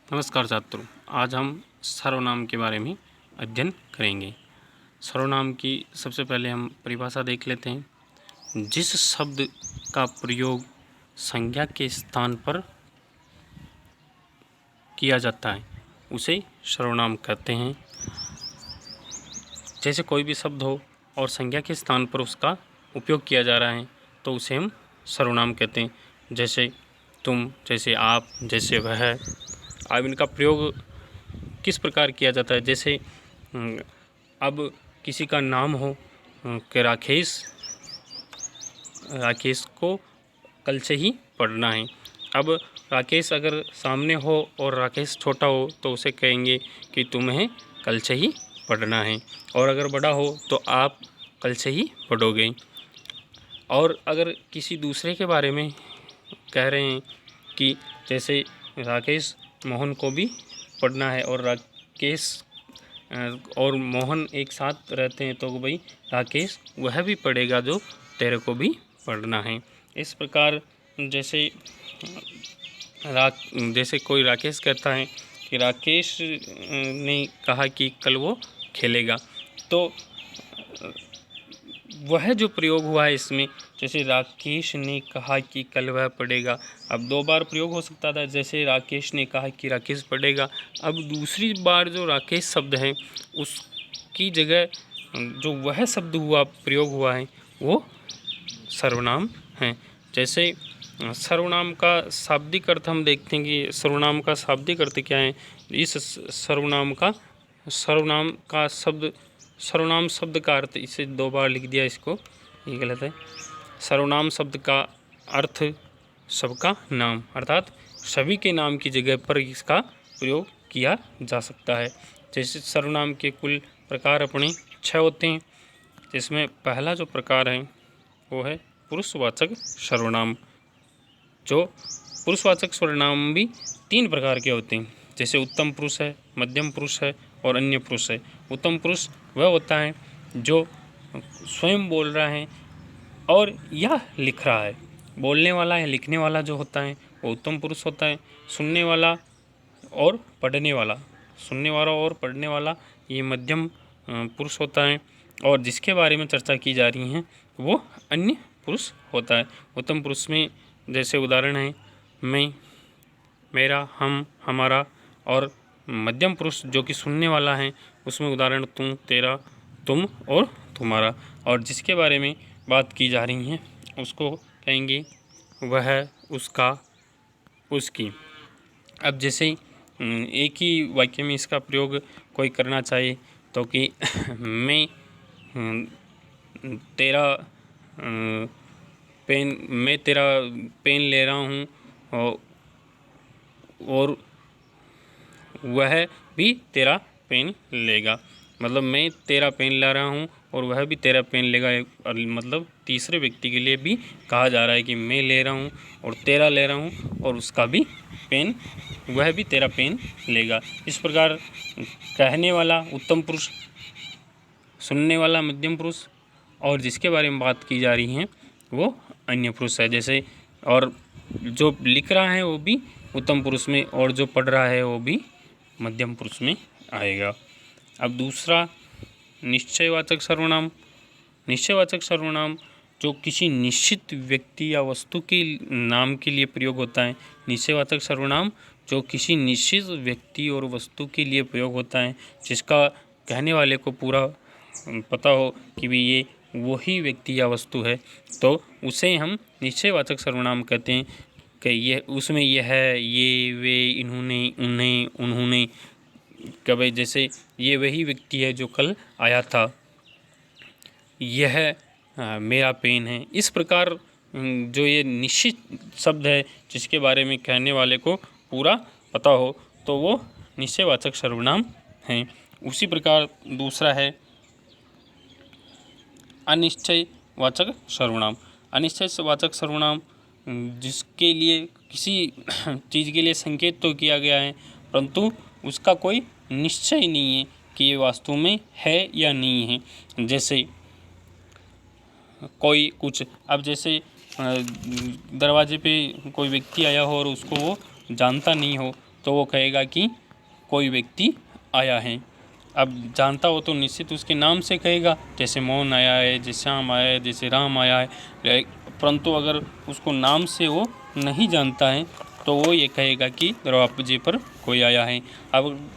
नमस्कार छात्रों, आज हम सर्वनाम के बारे में अध्ययन करेंगे। सर्वनाम की सबसे पहले हम परिभाषा देख लेते हैं। जिस शब्द का प्रयोग संज्ञा के स्थान पर किया जाता है उसे सर्वनाम कहते हैं। जैसे कोई भी शब्द हो और संज्ञा के स्थान पर उसका उपयोग किया जा रहा है तो उसे हम सर्वनाम कहते हैं। जैसे तुम, जैसे आप, जैसे वह। अब इनका प्रयोग किस प्रकार किया जाता है? जैसे अब किसी का नाम हो कि राकेश को कल से ही पढ़ना है। अब राकेश अगर सामने हो और राकेश छोटा हो तो उसे कहेंगे कि तुम्हें कल से ही पढ़ना है, और अगर बड़ा हो तो आप कल से ही पढ़ोगे। और अगर किसी दूसरे के बारे में कह रहे हैं कि जैसे राकेश मोहन को भी पढ़ना है और राकेश और मोहन एक साथ रहते हैं तो भाई राकेश वह भी पढ़ेगा जो तेरे को भी पढ़ना है। इस प्रकार जैसे कोई राकेश कहता है कि राकेश ने कहा कि कल वो खेलेगा, तो वह जो प्रयोग हुआ है इसमें, जैसे राकेश ने कहा कि कल वह पढ़ेगा। अब 2 बार प्रयोग हो सकता था, जैसे राकेश ने कहा कि राकेश पढ़ेगा। अब दूसरी बार जो राकेश शब्द है उसकी जगह जो वह शब्द प्रयोग हुआ है वो सर्वनाम है। जैसे सर्वनाम का शाब्दिक अर्थ हम देखते हैं कि सर्वनाम का शाब्दिक अर्थ क्या है। इस सर्वनाम शब्द का अर्थ, इसे 2 बार लिख दिया, इसको ये गलत है। सर्वनाम शब्द का अर्थ सबका नाम, अर्थात सभी के नाम की जगह पर इसका प्रयोग किया जा सकता है। जैसे सर्वनाम के कुल प्रकार अपने 6 होते हैं, जिसमें पहला जो प्रकार है वो है पुरुषवाचक सर्वनाम। जो पुरुषवाचक सर्वनाम भी 3 प्रकार के होते हैं, जैसे उत्तम पुरुष है, मध्यम पुरुष है और अन्य पुरुष है। उत्तम पुरुष वह होता है जो स्वयं बोल रहा है और यह लिख रहा है। बोलने वाला या लिखने वाला जो होता है वो उत्तम पुरुष होता है। सुनने वाला और पढ़ने वाला ये मध्यम पुरुष होता है, और जिसके बारे में चर्चा की जा रही है वो अन्य पुरुष होता है। उत्तम पुरुष में जैसे उदाहरण है मैं, मेरा, हम, हमारा। और मध्यम पुरुष जो कि सुनने वाला है उसमें उदाहरण तुम, तेरा, तुम और तुम्हारा। और जिसके बारे में बात की जा रही है उसको कहेंगे वह, उसका, उसकी। अब जैसे एक ही वाक्य में इसका प्रयोग कोई करना चाहे तो कि मैं तेरा पेन ले रहा हूँ और वह भी तेरा पेन लेगा। मतलब मैं तेरा पेन ला रहा हूँ और वह भी तेरा पेन लेगा। मतलब तीसरे व्यक्ति के लिए भी कहा जा रहा है कि मैं ले रहा हूँ और तेरा ले रहा हूँ और उसका भी पेन, वह भी तेरा पेन लेगा। इस प्रकार कहने वाला उत्तम पुरुष, सुनने वाला मध्यम पुरुष, और जिसके बारे में बात की जा रही है वो अन्य पुरुष है। जैसे और जो लिख रहा है वो भी उत्तम पुरुष में और जो पढ़ रहा है वो भी मध्यम पुरुष में आएगा। अब दूसरा निश्चयवाचक सर्वनाम। निश्चयवाचक सर्वनाम जो किसी निश्चित व्यक्ति या वस्तु के नाम के लिए प्रयोग होता है। निश्चयवाचक सर्वनाम जो किसी निश्चित व्यक्ति और वस्तु के लिए प्रयोग होता है, जिसका कहने वाले को पूरा पता हो कि भी ये वही व्यक्ति या वस्तु है, तो उसे हम निश्चयवाचक सर्वनाम कहते हैं। कि ये उसमें यह है, ये, वे, इन्होंने, उन्हें, उन्होंने। कभी जैसे ये वही व्यक्ति है जो कल आया था, यह मेरा पेन है। इस प्रकार जो ये निश्चित शब्द है जिसके बारे में कहने वाले को पूरा पता हो तो वो निश्चयवाचक सर्वनाम हैं। उसी प्रकार दूसरा है अनिश्चयवाचक सर्वनाम। अनिश्चयवाचक सर्वनाम जिसके लिए किसी चीज़ के लिए संकेत तो किया गया है परंतु उसका कोई निश्चय नहीं है कि ये वास्तव में है या नहीं है। जैसे कोई कुछ, अब जैसे दरवाजे पे कोई व्यक्ति आया हो और उसको वो जानता नहीं हो तो वो कहेगा कि कोई व्यक्ति आया है। अब जानता हो तो निश्चित उसके नाम से कहेगा, जैसे मोहन आया है, जैसे श्याम आया है, जैसे राम आया है। परंतु अगर उसको नाम से वो नहीं जानता है तो वो ये कहेगा कि दरवाजे पर कोई आया है। अब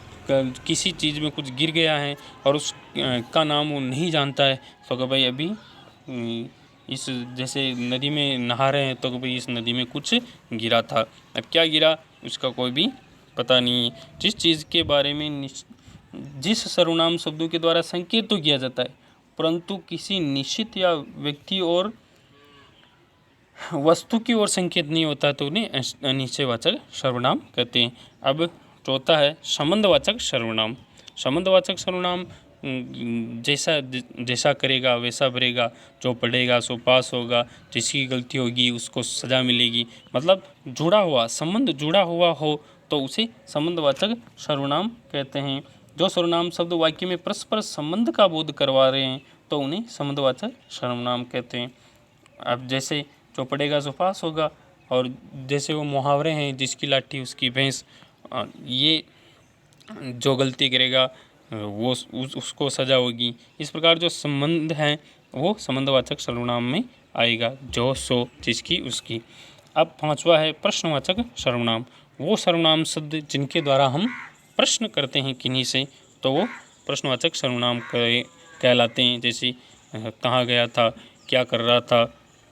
किसी चीज़ में कुछ गिर गया है और उस का नाम वो नहीं जानता है तो कि भाई अभी इस जैसे नदी में नहा रहे हैं तो कि भाई इस नदी में कुछ गिरा था। अब क्या गिरा उसका कोई भी पता नहीं है। जिस चीज़ के बारे में जिस सर्वनाम शब्दों के द्वारा संकेत तो किया जाता है परंतु किसी निश्चित या व्यक्ति और वस्तु की ओर संकेत नहीं होता तो उन्हें अनिश्चयवाचक सर्वनाम कहते हैं। अब चौथा है संबंधवाचक सर्वनाम। संबंधवाचक सर्वनाम जैसा करेगा वैसा भरेगा, जो पढ़ेगा सो पास होगा, जिसकी गलती होगी उसको सज़ा मिलेगी। मतलब जुड़ा हुआ संबंध जुड़ा हुआ हो तो उसे संबंधवाचक सर्वनाम कहते हैं। जो सर्वनाम शब्द वाक्य में परस्पर संबंध का बोध करवा रहे हैं तो उन्हें संबंधवाचक सर्वनाम कहते हैं। अब जैसे जो पढ़ेगा सो पास होगा, और जैसे वो मुहावरे हैं जिसकी लाठी उसकी भैंस, ये जो गलती करेगा वो उसको सज़ा होगी। इस प्रकार जो संबंध हैं वो संबंधवाचक सर्वनाम में आएगा, जो सो जिसकी उसकी। अब पांचवा है प्रश्नवाचक सर्वनाम। वो सर्वनाम शब्द जिनके द्वारा हम प्रश्न करते हैं किन्हीं से तो वो प्रश्नवाचक सर्वनाम कहलाते हैं। जैसे कहाँ गया था, क्या कर रहा था,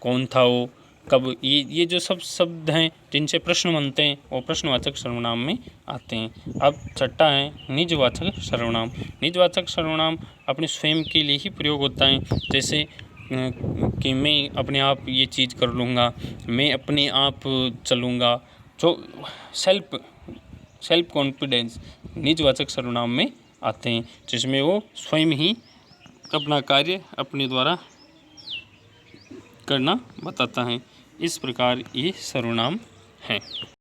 कौन था वो, कब, ये जो सब शब्द हैं जिनसे प्रश्न बनते हैं वो प्रश्नवाचक सर्वनाम में आते हैं। अब छठा है निजवाचक सर्वनाम। निजवाचक सर्वनाम अपने स्वयं के लिए ही प्रयोग होता है। जैसे कि मैं अपने आप ये चीज़ कर लूँगा, मैं अपने आप चलूँगा, जो सेल्फ कॉन्फिडेंस निजवाचक सर्वनाम में आते हैं, जिसमें वो स्वयं ही अपना कार्य अपने द्वारा करना बताता है। इस प्रकार ये सर्वनाम हैं।